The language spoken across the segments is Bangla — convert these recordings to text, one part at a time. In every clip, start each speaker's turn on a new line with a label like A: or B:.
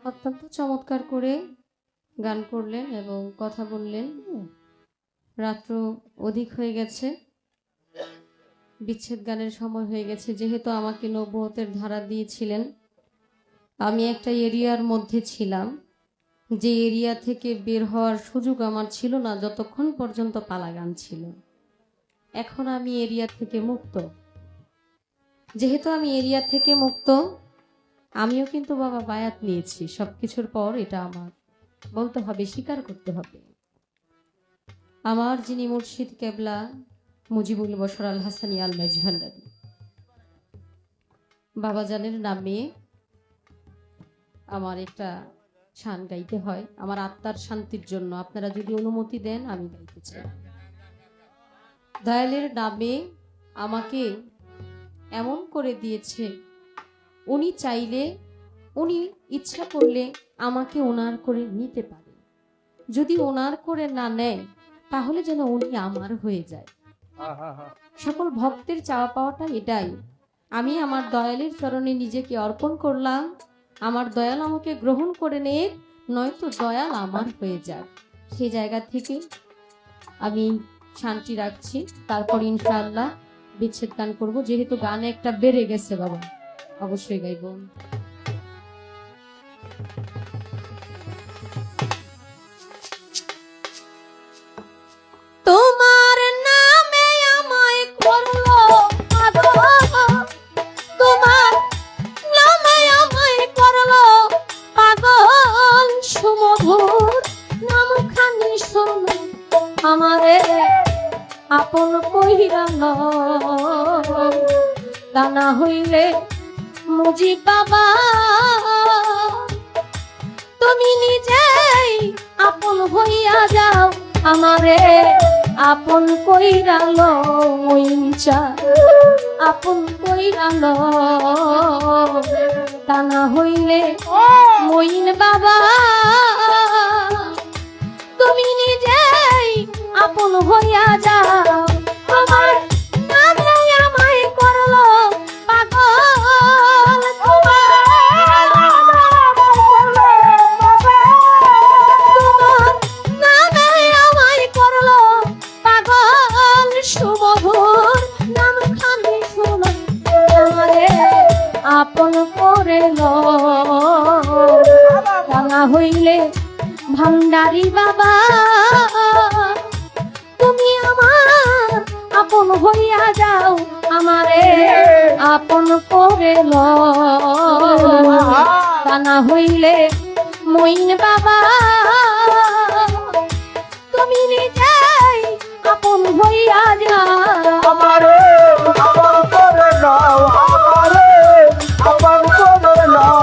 A: অত্যন্ত চমৎকার করে গান করলেন এবং কথা বললেন। রাত্র অধিক হয়ে গেছে, বিচ্ছেদ গানের সময় হয়ে গেছে। যেহেতু আমাকে নবুয়তের ধারা দিয়েছিলেন, আমি একটা এরিয়ার মধ্যে ছিলাম, যে এরিয়া থেকে বের হওয়ার সুযোগ আমার ছিল না যতক্ষণ পর্যন্ত পালা গান ছিল। এখন আমি এরিয়া থেকে মুক্ত। যেহেতু আমি এরিয়া থেকে মুক্ত, আমিও কিন্তু বাবা বায়াত নিয়েছি। সবকিছুর পর এটা আমার বলতে হবে, স্বীকার করতে হবে। আমার যিনি মুর্শিদ কেবলা মুজিবুল বশর আল হাসানি আল মেজভান্ডারি বাবাজানের নামে আমার একটা শান গাইতে হয়, আমার আত্মার শান্তির জন্য। আপনারা যদি অনুমতি দেন আমি গাইতে চাই। দয়ালের নামে আমাকে এমন করে দিয়েছে, উনি চাইলে, উনি ইচ্ছা করলে আমাকে ওনার করে নিতে পারে। যদি ওনার করে না নেয় তাহলে যেন উনি আমার হয়ে যায়। সকল ভক্তের চাওয়া পাওয়াটা এটাই। আমি আমার দয়ালের চরণে নিজেকে অর্পণ করলাম, আমার দয়াল আমাকে গ্রহণ করে নে, নয়তো দয়াল আমার হয়ে যায়। সেই জায়গা থেকে আমি শান্তি রাখছি। তারপর ইনশাআল্লাহ বিচ্ছেদ গান করবো। যেহেতু গানে একটা বেড়ে গেছে বাবা, অবশ্যই গাইব। তোমার নামে আমায় করলো পাগল, তোমার নামে আমায় করলো পাগল। সুমধুর নামখানি শুনে আমারে আপন কইরা লও, তা না হইলে মুজিব বাবা তুমি নিজেই আপন হইয়া যাও, আমারে আপন কইরা লও, ইচ্ছা আপন কইরা লও, তা না হইলে মইন বাবা তুমি নিজেই আপন হইয়া যাও। আমার নামে আমায় করলো পাগল, তোমার নামে আমায় করলো পাগল। সুমধুর নামখানি শুনে আমারে আপন করে লও, তা না হইলে ভান্ডারি বাবা তুমি আমার আপন হইয়া যাও, আমারে আপন করে লও, তা না হইলে মইন বাবা তুমি নিজেই আপন হইয়া যাও,
B: আমারে আপন করে নাও, আমারে আপন করে নাও।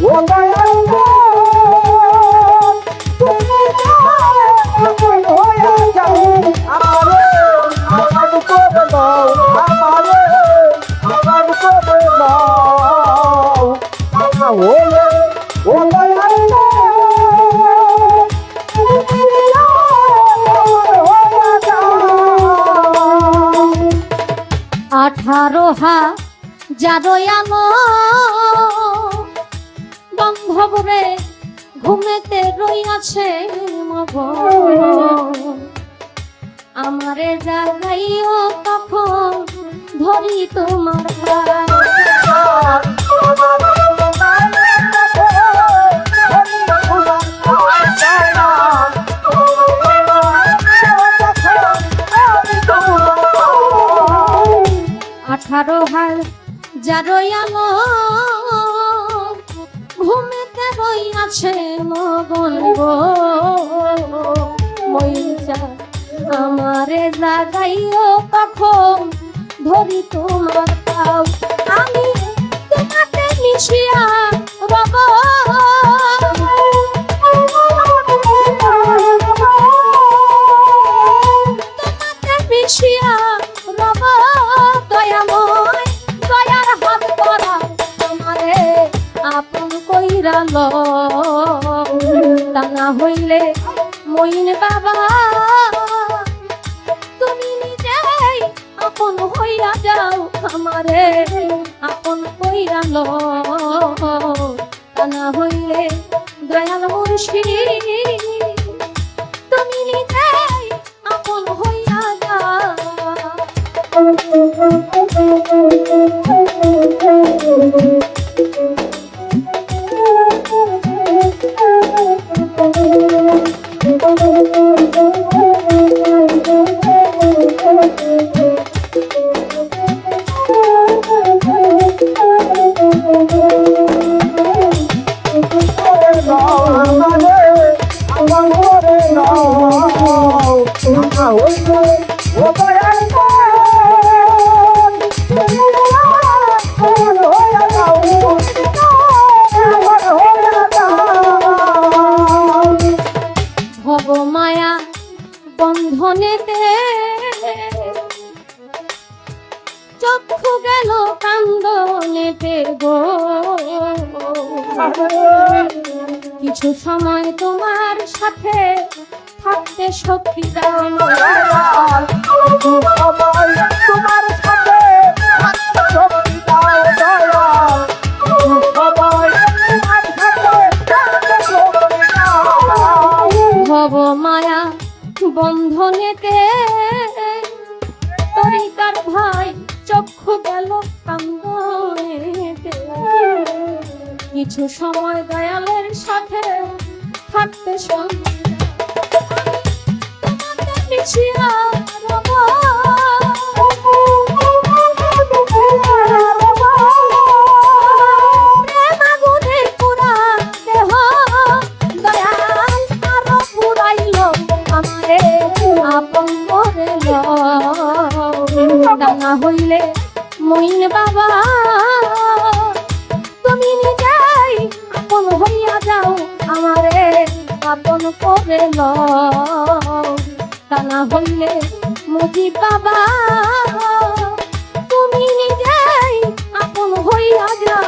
B: ও দয়াল গো, তুমি আপন হইয়া যাও, আমারে আপন করে নাও, আমারে আপন করে নাও। ও দয়াল গো,
A: 18,000 আলো বান্ধব রে ঘুমেতে রইয়াছে মগন, আমারে জাগাইও তখন ধরি তোমার হাত। 18,000 আলো ঘুমেতে রইয়াছে মগন গো, মইজা আমারে জাগাইও তখন ধরি তোমার পাও। আমি তোমাতে মিশিয়া রব, তোমাতে মিশিয়া রব দয়াময়, দয়ার হাত করা আমারে আপন কইরা লও, তা না হইলে মইন বাবা তুমি নিজেই আপন হইয়া যাও, আমারে আপন কইরা লও। তা না হইলে দয়াল মুর্শিদ তুমি নিজেই আপন হইয়া যাও। ভবমায়া বন্ধনেতে চক্ষু গেল কান্দনেতে গো, কিছু সময় তোমার সাথে থাকতে শক্তি দাও
B: তোমার সাথে শক্তি দাও দয়াল, সবাই তোমার সাথে শক্তি দাও।
A: ভবমায়া বন্ধনেতে তরিকার ভাই চক্ষু গেল কান্দনেতে, কিছু সময় দয়ালের সাথে থাকতে শক্তি মিশিয়া রব। প্রেম আগুনে পুরা দেহ দয়াল আরো পুরাইল আমারে আপন করে না হইলে মইন বাবা তুমি নিজেই আপন হইয়া যাও আমারে আপন করে তা না হইলে মুজিব বাবা তুমি নিজেই আপন হইয়া যাও।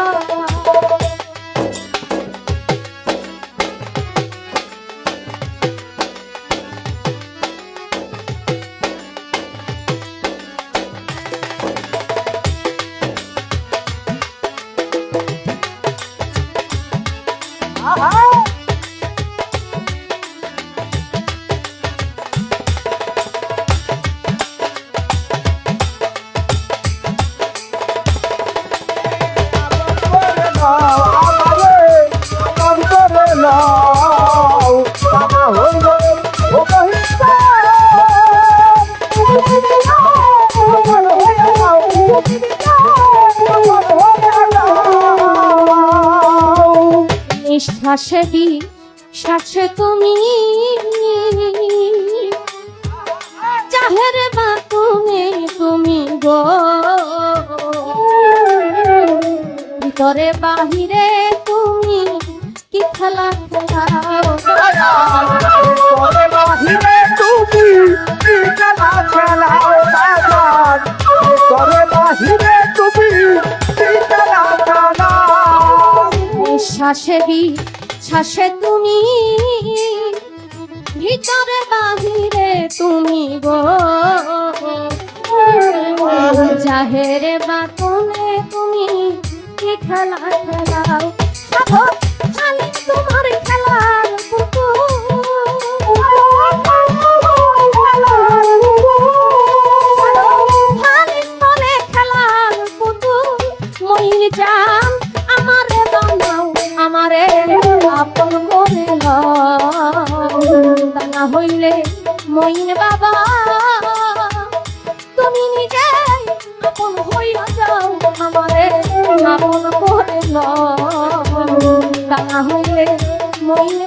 A: শ্বাসে শ্বাসে তুমি চাহের বাতুনে তুমি গো, ভিতরে বাহিরে তুমি কি খেলা খেলাও
B: বাহিরে তুমি কি খেলা খেলাও বাহিরে তুমি কি খেলা খেলাও।
A: শ্বাসে শ্বাসে তুমি ভিতরে বাহিরে তুমি গো, জাহেরে বাতুনে তুমি কি খেলা খেলাও। খালি তোমার খেলার খালি বলে খেলার পুতুল ময়ূর জান আমারে বানাও আমারে আপন করে তা না হইলে মইন বাবা তুমি নিজেই আপন হইয়া যাও আমারে আপন করে তা না হইলে মইন